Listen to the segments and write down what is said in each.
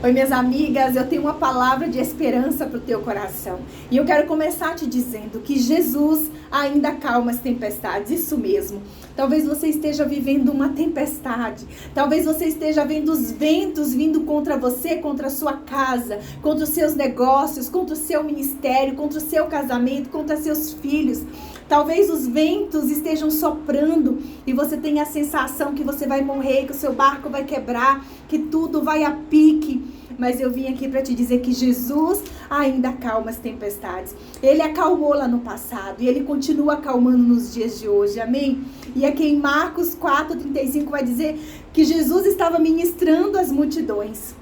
Oi, minhas amigas, eu tenho uma palavra de esperança para o teu coração. E eu quero começar te dizendo que Jesus ainda acalma as tempestades, isso mesmo. Talvez você esteja vivendo uma tempestade, talvez você esteja vendo os ventos vindo contra você, contra a sua casa, contra os seus negócios, contra o seu ministério, contra o seu casamento, contra seus filhos. Talvez os ventos estejam soprando e você tenha a sensação que você vai morrer, que o seu barco vai quebrar, que tudo vai a pique. Mas eu vim aqui para te dizer que Jesus ainda acalma as tempestades. Ele acalmou lá no passado e Ele continua acalmando nos dias de hoje, amém? E aqui em Marcos 4:35 vai dizer que Jesus estava ministrando às multidões.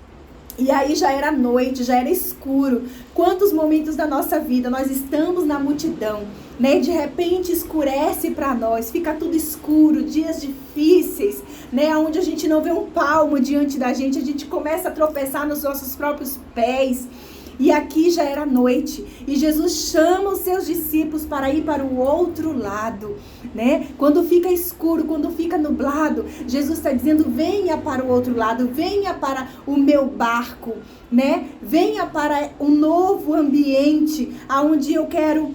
E aí já era noite, já era escuro. Quantos momentos da nossa vida nós estamos na multidão, né? De repente escurece para nós, fica tudo escuro, dias difíceis, né? Onde a gente não vê um palmo diante da gente, a gente começa a tropeçar nos nossos próprios pés. E aqui já era noite, e Jesus chama os seus discípulos para ir para o outro lado, né? Quando fica escuro, quando fica nublado, Jesus está dizendo, venha para o outro lado, venha para o meu barco, né? Venha para um novo ambiente, onde eu quero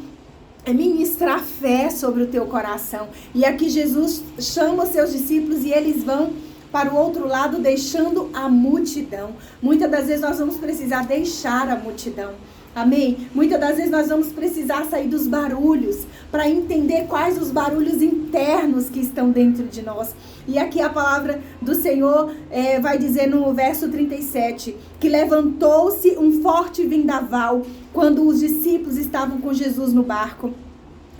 ministrar fé sobre o teu coração. E aqui Jesus chama os seus discípulos e eles vão para o outro lado, deixando a multidão. Muitas das vezes nós vamos precisar deixar a multidão. Amém? Muitas das vezes nós vamos precisar sair dos barulhos para entender quais os barulhos internos que estão dentro de nós. E aqui a palavra do Senhor vai dizer no verso 37, que levantou-se um forte vendaval quando os discípulos estavam com Jesus no barco.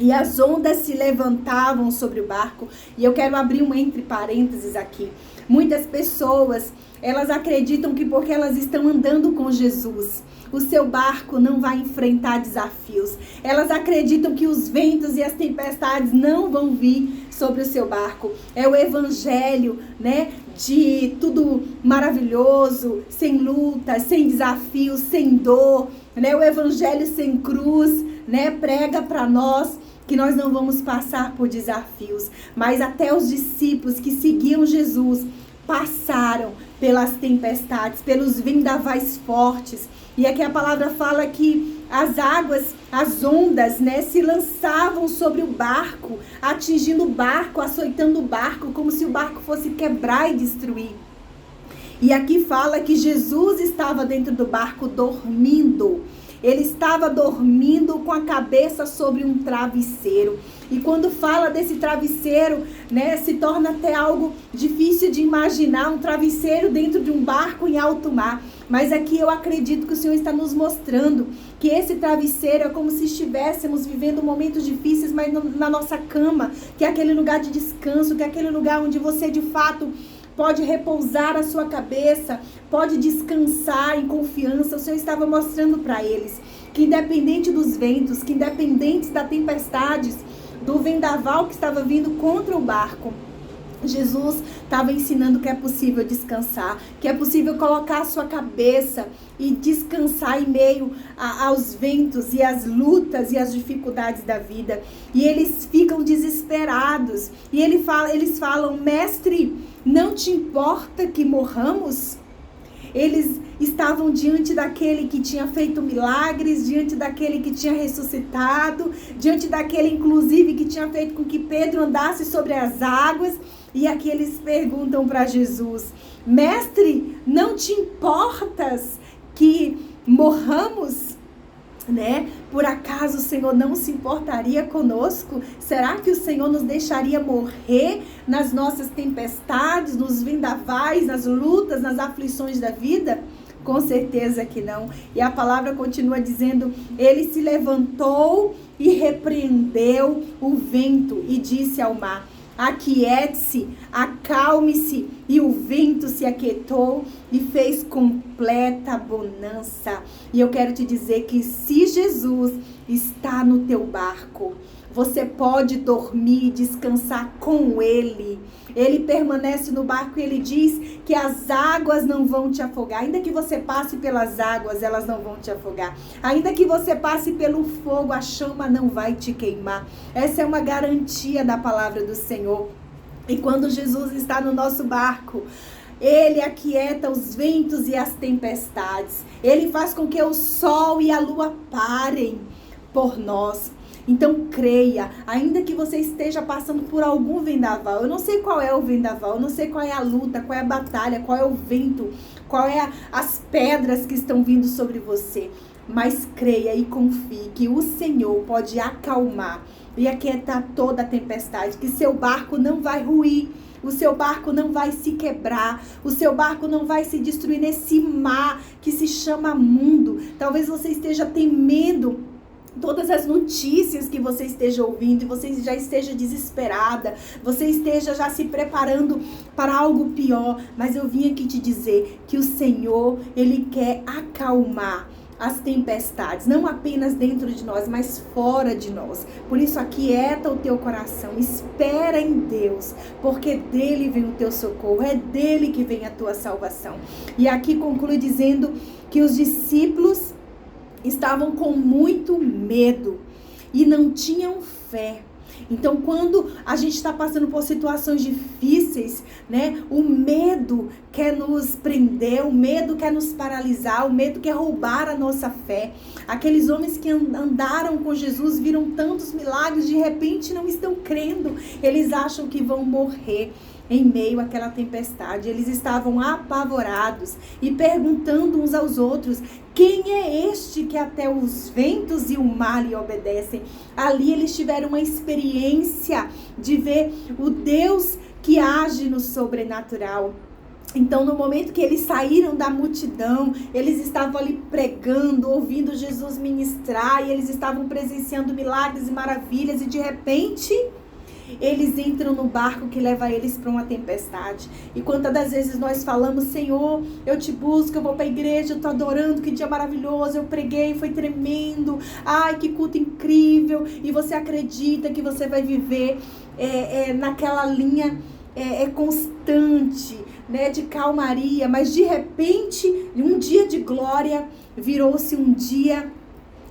E as ondas se levantavam sobre o barco. E eu quero abrir um entre parênteses aqui. Muitas pessoas, elas acreditam que porque elas estão andando com Jesus, o seu barco não vai enfrentar desafios. Elas acreditam que os ventos e as tempestades não vão vir sobre o seu barco. É o evangelho, né? De tudo maravilhoso, sem luta, sem desafios, sem dor, né? O evangelho sem cruz, né? Prega para nós que nós não vamos passar por desafios, mas até os discípulos que seguiam Jesus passaram pelas tempestades, pelos vendavais fortes. E aqui a palavra fala que as águas, as ondas, né, se lançavam sobre o barco, atingindo o barco, açoitando o barco, como se o barco fosse quebrar e destruir. E aqui fala que Jesus estava dentro do barco dormindo. Ele estava dormindo com a cabeça sobre um travesseiro. E quando fala desse travesseiro, né, se torna até algo difícil de imaginar, um travesseiro dentro de um barco em alto mar. Mas aqui eu acredito que o Senhor está nos mostrando que esse travesseiro é como se estivéssemos vivendo momentos difíceis, mas na nossa cama, que é aquele lugar de descanso, que é aquele lugar onde você de fato pode repousar a sua cabeça, pode descansar em confiança. O Senhor estava mostrando para eles que independente dos ventos, que independente das tempestades, do vendaval que estava vindo contra o barco, Jesus estava ensinando que é possível descansar, que é possível colocar a sua cabeça e descansar em meio aos ventos e às lutas e às dificuldades da vida. E eles ficam desesperados. E eles falam, mestre, não te importa que morramos? Eles estavam diante daquele que tinha feito milagres, diante daquele que tinha ressuscitado, diante daquele, inclusive, que tinha feito com que Pedro andasse sobre as águas. E aqui eles perguntam para Jesus, mestre, não te importas que morramos? Né? Por acaso o Senhor não se importaria conosco? Será que o Senhor nos deixaria morrer nas nossas tempestades, nos vendavais, nas lutas, nas aflições da vida? Com certeza que não. E a palavra continua dizendo, ele se levantou e repreendeu o vento e disse ao mar, aquiete-se, acalme-se, e o vento se aquietou e fez completa bonança. E eu quero te dizer que se Jesus está no teu barco, você pode dormir e descansar com Ele. Ele permanece no barco e Ele diz que as águas não vão te afogar. Ainda que você passe pelas águas, elas não vão te afogar. Ainda que você passe pelo fogo, a chama não vai te queimar. Essa é uma garantia da palavra do Senhor. E quando Jesus está no nosso barco, Ele aquieta os ventos e as tempestades. Ele faz com que o sol e a lua parem por nós. Então creia, ainda que você esteja passando por algum vendaval, eu não sei qual é o vendaval, eu não sei qual é a luta, qual é a batalha, qual é o vento, qual é as pedras que estão vindo sobre você, mas creia e confie que o Senhor pode acalmar e aquietar toda a tempestade, que seu barco não vai ruir, o seu barco não vai se quebrar, o seu barco não vai se destruir nesse mar que se chama mundo. Talvez você esteja temendo todas as notícias que você esteja ouvindo e você já esteja desesperada, você esteja já se preparando para algo pior, mas eu vim aqui te dizer que o Senhor, Ele quer acalmar as tempestades, não apenas dentro de nós, mas fora de nós. Por isso, aquieta o teu coração, espera em Deus, porque dele vem o teu socorro, é dele que vem a tua salvação. E aqui conclui dizendo que os discípulos estavam com muito medo e não tinham fé. Então, quando a gente está passando por situações difíceis, né? O medo quer nos prender, o medo quer nos paralisar, o medo quer roubar a nossa fé. Aqueles homens que andaram com Jesus, viram tantos milagres, de repente não estão crendo. Eles acham que vão morrer em meio àquela tempestade. Eles estavam apavorados e perguntando uns aos outros: quem é este que até os ventos e o mar lhe obedecem? Ali eles tiveram uma experiência de ver o Deus que age no sobrenatural. Então, no momento que eles saíram da multidão, eles estavam ali pregando, ouvindo Jesus ministrar, e eles estavam presenciando milagres e maravilhas, e de repente eles entram no barco que leva eles para uma tempestade. E quantas das vezes nós falamos: Senhor, eu te busco, eu vou para a igreja, eu estou adorando, que dia maravilhoso, eu preguei, foi tremendo, ai, que culto incrível, e você acredita que você vai viver naquela linha constante, né, de calmaria, mas de repente, um dia de glória virou-se um dia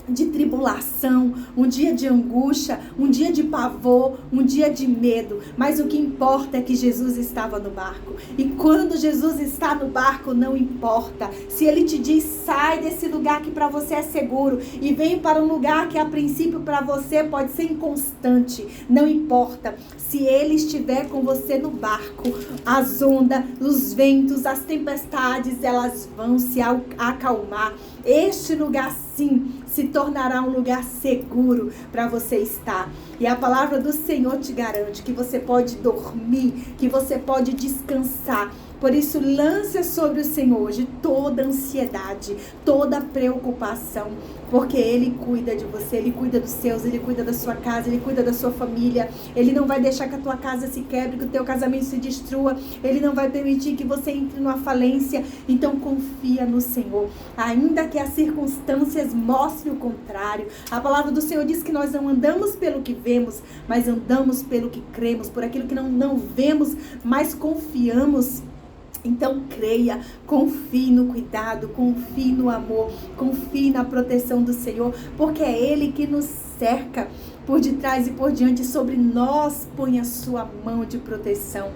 de tribulação, um dia de angústia, um dia de pavor, um dia de medo. Mas o que importa é que Jesus estava no barco. E quando Jesus está no barco, não importa. Se Ele te diz: sai desse lugar que para você é seguro e vem para um lugar que a princípio para você pode ser inconstante, não importa. Se Ele estiver com você no barco, as ondas, os ventos, as tempestades, elas vão se acalmar. Este lugar, sim, se tornará um lugar seguro para você estar. E a palavra do Senhor te garante que você pode dormir, que você pode descansar. Por isso, lance sobre o Senhor hoje toda ansiedade, toda preocupação, porque Ele cuida de você, Ele cuida dos seus, Ele cuida da sua casa, Ele cuida da sua família. Ele não vai deixar que a tua casa se quebre, que o teu casamento se destrua. Ele não vai permitir que você entre numa falência. Então, confia no Senhor, ainda que as circunstâncias mostrem o contrário. A palavra do Senhor diz que nós não andamos pelo que vemos, mas andamos pelo que cremos, por aquilo que não vemos, mas confiamos. Então creia, confie no cuidado, confie no amor, confie na proteção do Senhor, porque é Ele que nos cerca por detrás e por diante, sobre nós põe a sua mão de proteção.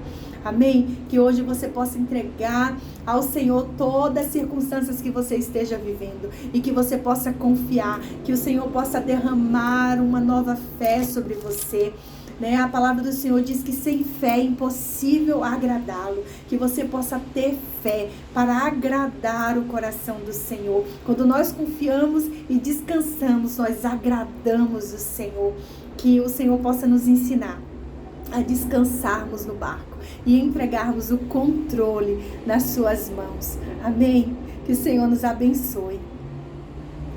Amém? Que hoje você possa entregar ao Senhor todas as circunstâncias que você esteja vivendo e que você possa confiar, que o Senhor possa derramar uma nova fé sobre você. Né? A palavra do Senhor diz que sem fé é impossível agradá-lo, que você possa ter fé para agradar o coração do Senhor. Quando nós confiamos e descansamos, nós agradamos o Senhor. Que o Senhor possa nos ensinar a descansarmos no barco e entregarmos o controle nas suas mãos. Amém? Que o Senhor nos abençoe.